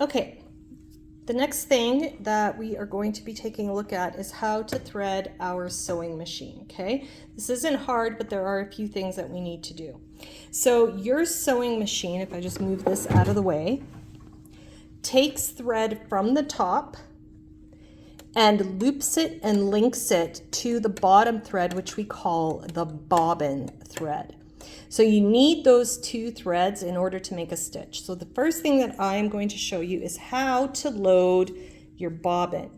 Okay, the next thing that we are going to be taking a look at is how to thread our sewing machine, okay? This isn't hard, but there are a few things that we need to do. So your sewing machine, if I just move this out of the way, takes thread from the top and loops it and links it to the bottom thread, which we call the bobbin thread. So you need those two threads in order to make a stitch. So the first thing that I'm going to show you is how to load your bobbin.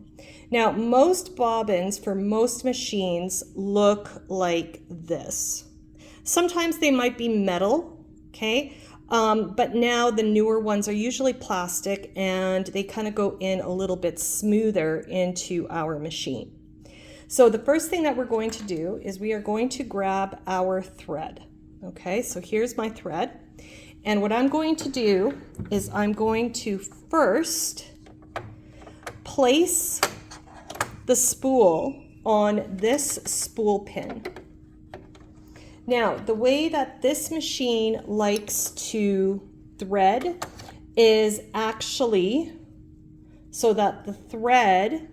Now, most bobbins for most machines look like this. Sometimes they might be metal, okay? But now the newer ones are usually plastic and they kind of go in a little bit smoother into our machine. So the first thing that we're going to do is we are going to grab our thread. Okay, so here's my thread. And what I'm going to do is I'm going to first place the spool on this spool pin. Now, the way that this machine likes to thread is actually so that the thread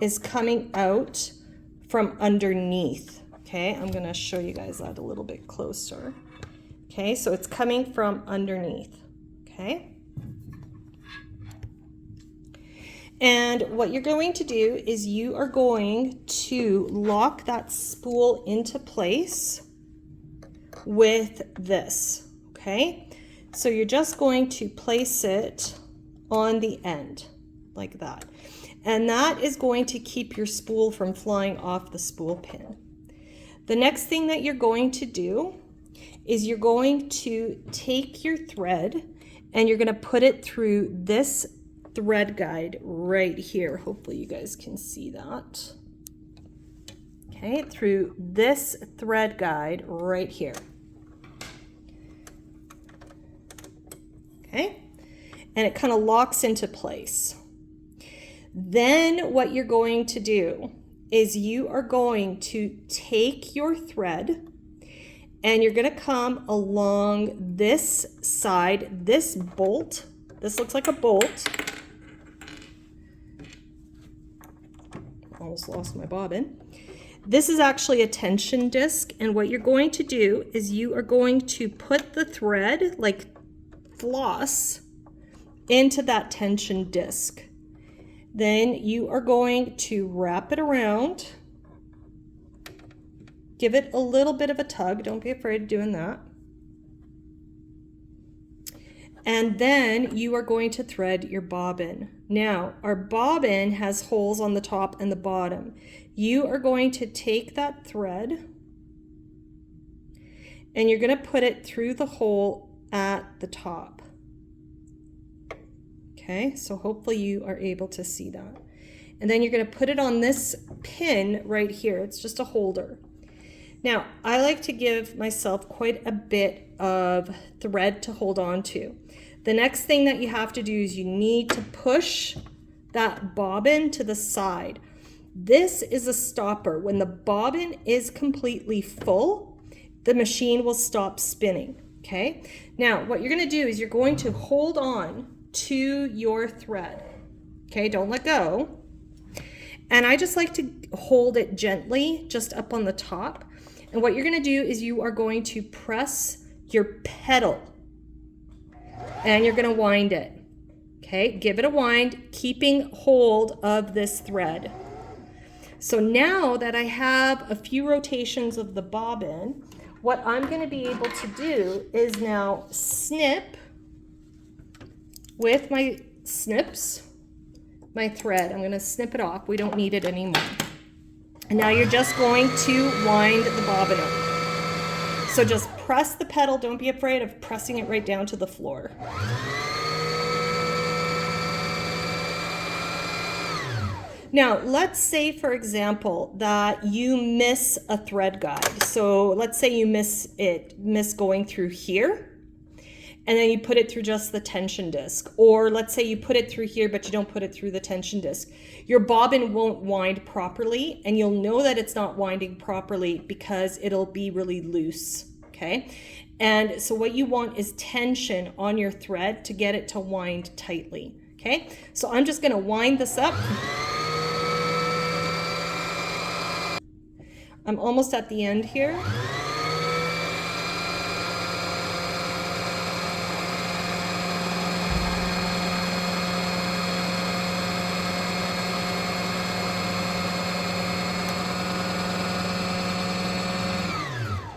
is coming out from underneath. Okay, I'm going to show you guys that a little bit closer. Okay, so it's coming from underneath. Okay. And what you're going to do is you are going to lock that spool into place with this. Okay, so you're just going to place it on the end like that. And that is going to keep your spool from flying off the spool pin. The next thing that you're going to do is you're going to take your thread and you're going to put it through this thread guide right here. Hopefully you guys can see that. Okay, through this thread guide right here. Okay, and it kind of locks into place. Then what you're going to do is you are going to take your thread and you're going to come along this side, this bolt. This looks like a bolt. Almost lost my bobbin. This is actually a tension disc, and what you're going to do is you are going to put the thread like floss into that tension disc. Then you are going to wrap it around, give it a little bit of a tug, don't be afraid of doing that. And then you are going to thread your bobbin. Now, our bobbin has holes on the top and the bottom. You are going to take that thread and you're going to put it through the hole at the top. Okay, so hopefully you are able to see that. And then you're going to put it on this pin right here. It's just a holder. Now, I like to give myself quite a bit of thread to hold on to. The next thing that you have to do is you need to push that bobbin to the side. This is a stopper. When the bobbin is completely full, the machine will stop spinning. Okay, now what you're going to do is you're going to hold on to your thread. Okay, don't let go. And I just like to hold it gently just up on the top. And what you're going to do is you are going to press your pedal and you're going to wind it. Okay, give it a wind, keeping hold of this thread. So now that I have a few rotations of the bobbin, what I'm going to be able to do is now snip with my snips, my thread. I'm going to snip it off. We don't need it anymore. And now you're just going to wind the bobbin up. So just press the pedal. Don't be afraid of pressing it right down to the floor. Now, let's say, for example, that you miss a thread guide. So let's say you miss going through here, and then you put it through just the tension disc. Or let's say you put it through here, but you don't put it through the tension disc. Your bobbin won't wind properly, and you'll know that it's not winding properly because it'll be really loose, okay? And so what you want is tension on your thread to get it to wind tightly. Okay, so I'm just going to wind this up. I'm almost at the end here.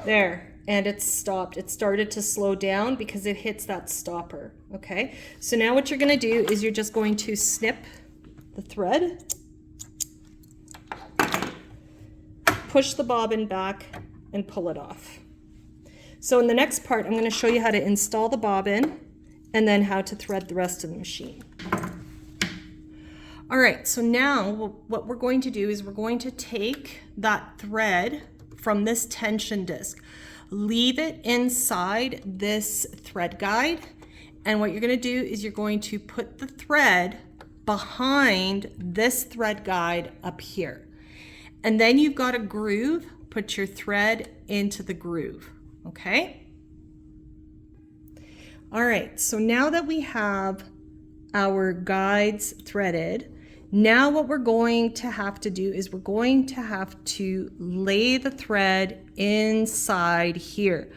There, and it's stopped. It started to slow down because it hits that stopper, okay? So now what you're gonna do is you're just going to snip the thread, push the bobbin back, and pull it off. So in the next part, I'm gonna show you how to install the bobbin and then how to thread the rest of the machine. All right, so now what we're going to do is we're going to take that thread from this tension disc, leave it inside this thread guide, and what you're going to do is you're going to put the thread behind this thread guide up here, and then you've got a groove. Put your thread into the groove. Okay, all right, so now that we have our guides threaded, now what we're going to have to do is we're going to have to lay the thread inside here.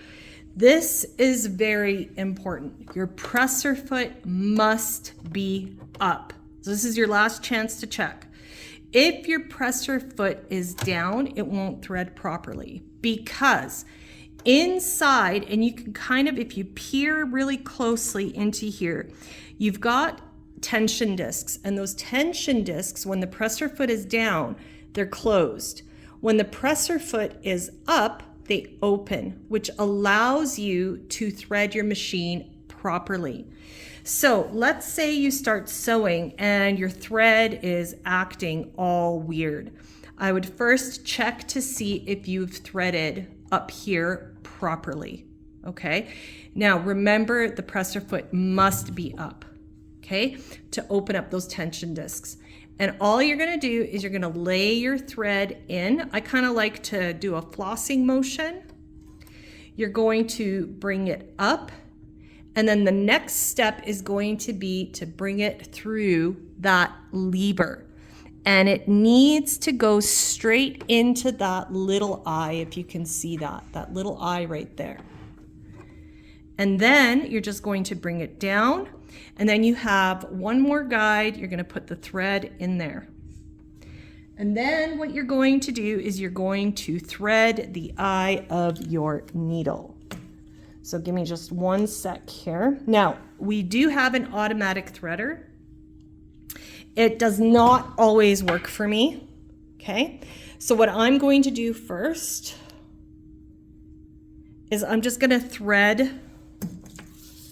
This is very important. Your presser foot must be up. So this is your last chance to check. If your presser foot is down, it won't thread properly, because inside, and you can kind of, if you peer really closely into here, you've got tension discs, and those tension discs, when the presser foot is down, they're closed. When the presser foot is up, they open, which allows you to thread your machine properly. So let's say you start sewing and your thread is acting all weird. I would first check to see if you've threaded up here properly. Okay, now remember, the presser foot must be up, okay, to open up those tension discs. And all you're gonna do is you're gonna lay your thread in. I kind of like to do a flossing motion. You're going to bring it up, and then the next step is going to be to bring it through that lever. And it needs to go straight into that little eye, if you can see that little eye right there. And then you're just going to bring it down, and then you have one more guide. You're going to put the thread in there. And then what you're going to do is you're going to thread the eye of your needle. So give me just one sec here. Now, we do have an automatic threader. It does not always work for me, okay? So what I'm going to do first is I'm just going to thread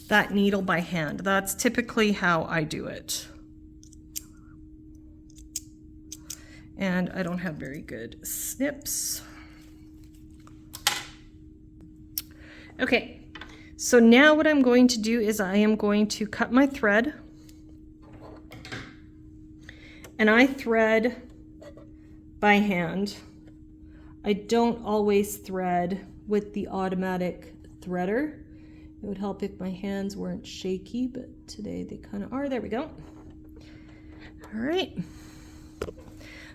that needle by hand. That's typically how I do it. And I don't have very good snips. Okay, so now what I'm going to do is I am going to cut my thread. And I thread by hand. I don't always thread with the automatic threader. It would help if my hands weren't shaky, but today they kind of are. There we go. All right.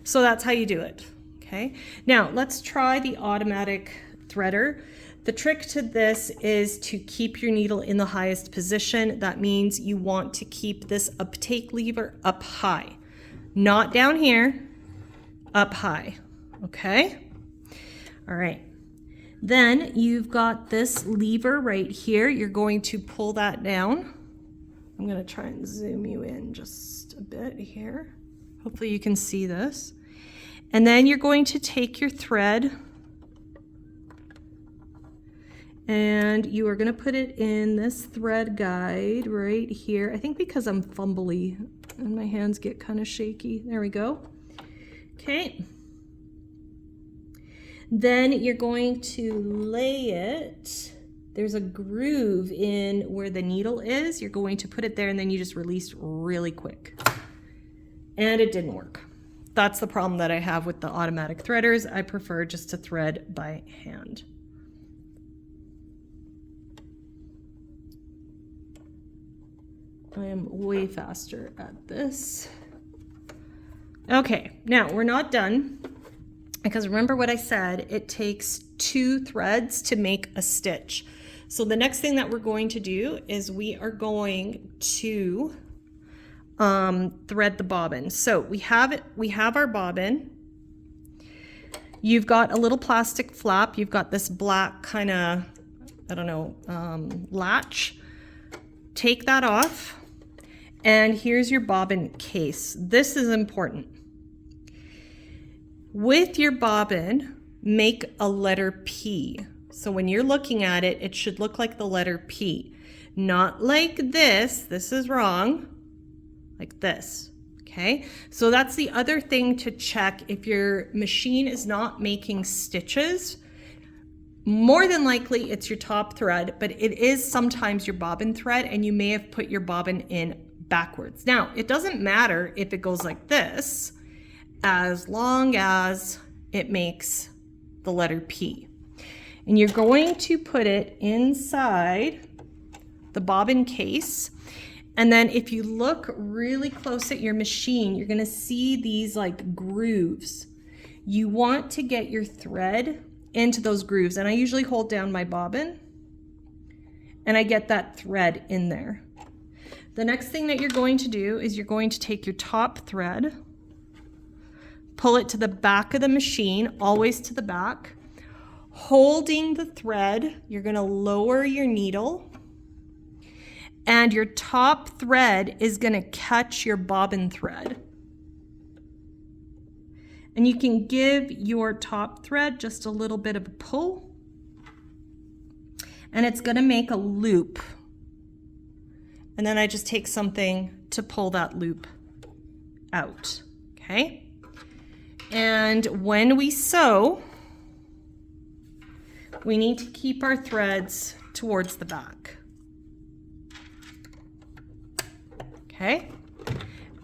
So that's how you do it, okay? Now let's try the automatic threader. The trick to this is to keep your needle in the highest position. That means you want to keep this uptake lever up high. Not down here, up high, okay? All right. Then you've got this lever right here. You're going to pull that down. I'm gonna try and zoom you in just a bit here. Hopefully you can see this. And then you're going to take your thread and you are gonna put it in this thread guide right here. I think because I'm fumbly and my hands get kind of shaky. There we go. Okay. Then you're going to lay it. There's a groove in where the needle is. You're going to put it there, and then you just release really quick. And it didn't work. That's the problem that I have with the automatic threaders. I prefer just to thread by hand. I am way faster at this. Okay, now we're not done, because remember what I said, it takes 2 threads to make a stitch. So the next thing that we're going to do is we are going to thread the bobbin. So we have our bobbin. You've got a little plastic flap. You've got this black kind of, I don't know, latch. Take that off. And here's your bobbin case. This is important. With your bobbin, make a letter P. So when you're looking at it, it should look like the letter P. Not like this. This is wrong. Like this. Okay? So that's the other thing to check if your machine is not making stitches. More than likely it's your top thread, but it is sometimes your bobbin thread, and you may have put your bobbin in backwards. Now, it doesn't matter if it goes like this, as long as it makes the letter P. And you're going to put it inside the bobbin case. And then if you look really close at your machine, you're going to see these like grooves. You want to get your thread into those grooves. And I usually hold down my bobbin and I get that thread in there. The next thing that you're going to do is you're going to take your top thread, pull it to the back of the machine, always to the back. Holding the thread, you're going to lower your needle, and your top thread is going to catch your bobbin thread. And you can give your top thread just a little bit of a pull, and it's going to make a loop. And then I just take something to pull that loop out, okay? And when we sew, we need to keep our threads towards the back. Okay?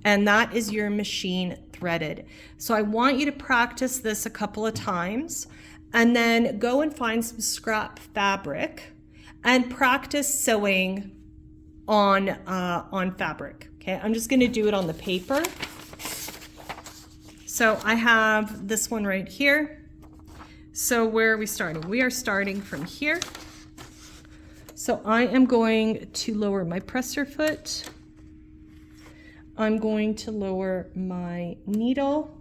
And that is your machine threaded. So I want you to practice this a couple of times and then go and find some scrap fabric and practice sewing on fabric. Okay, I'm just going to do it on the paper. So I have this one right here. So where are we starting? We are starting from here. So I am going to lower my presser foot. I'm going to lower my needle.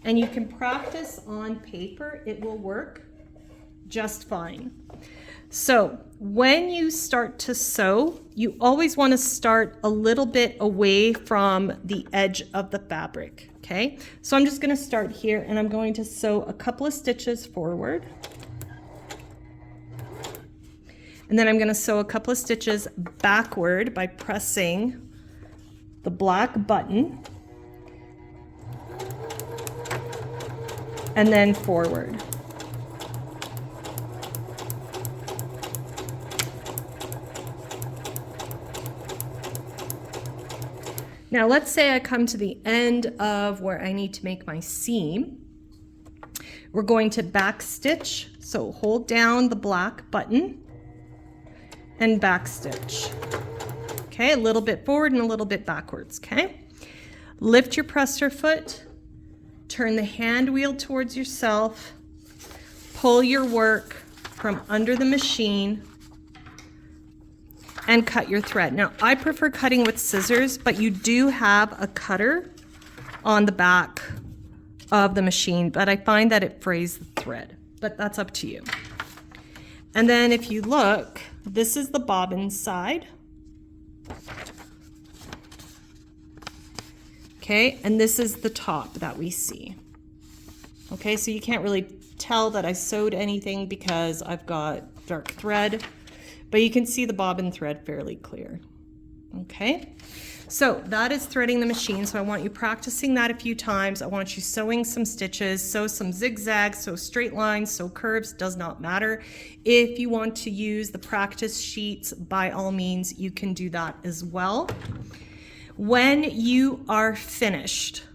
And you can practice on paper. It will work just fine. So when you start to sew, you always want to start a little bit away from the edge of the fabric. Okay, so I'm just going to start here and I'm going to sew a couple of stitches forward. And then I'm going to sew a couple of stitches backward by pressing the black button. And then forward. Now let's say I come to the end of where I need to make my seam. We're going to back stitch. So hold down the black button and back stitch. Okay, a little bit forward and a little bit backwards, okay? Lift your presser foot, turn the hand wheel towards yourself, pull your work from under the machine, and cut your thread. Now, I prefer cutting with scissors, but you do have a cutter on the back of the machine, but I find that it frays the thread, but that's up to you. And then if you look, this is the bobbin side. Okay, and this is the top that we see. Okay, so you can't really tell that I sewed anything because I've got dark thread, but you can see the bobbin thread fairly clear. Okay, so that is threading the machine. So I want you practicing that a few times. I want you sewing some stitches, sew some zigzags, sew straight lines, sew curves, does not matter. If you want to use the practice sheets, by all means, you can do that as well. When you are finished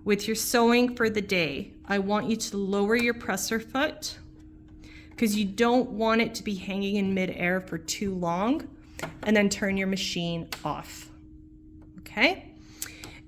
with your sewing for the day, I want you to lower your presser foot because you don't want it to be hanging in midair for too long. and then turn your machine off. Okay?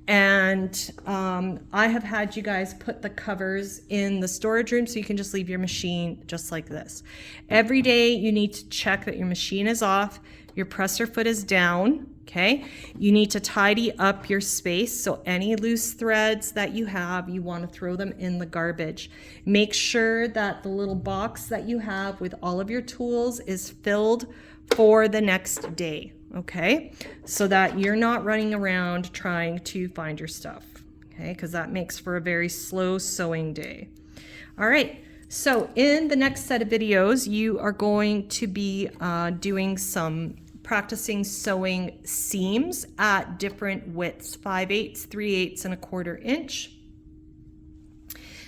And I have had you guys put the covers in the storage room so you can just leave your machine just like this. Every day you need to check that your machine is off, your presser foot is down, okay? You need to tidy up your space, so any loose threads that you have, you want to throw them in the garbage. Make sure that the little box that you have with all of your tools is filled for the next day. Okay, so that you're not running around trying to find your stuff, okay, because that makes for a very slow sewing day. All right, so in the next set of videos, you are going to be doing some practicing sewing seams at different widths, 5/8, 3/8, and 1/4 inch.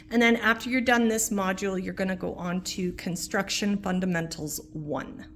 And then after you're done this module, you're going to go on to Construction Fundamentals 1.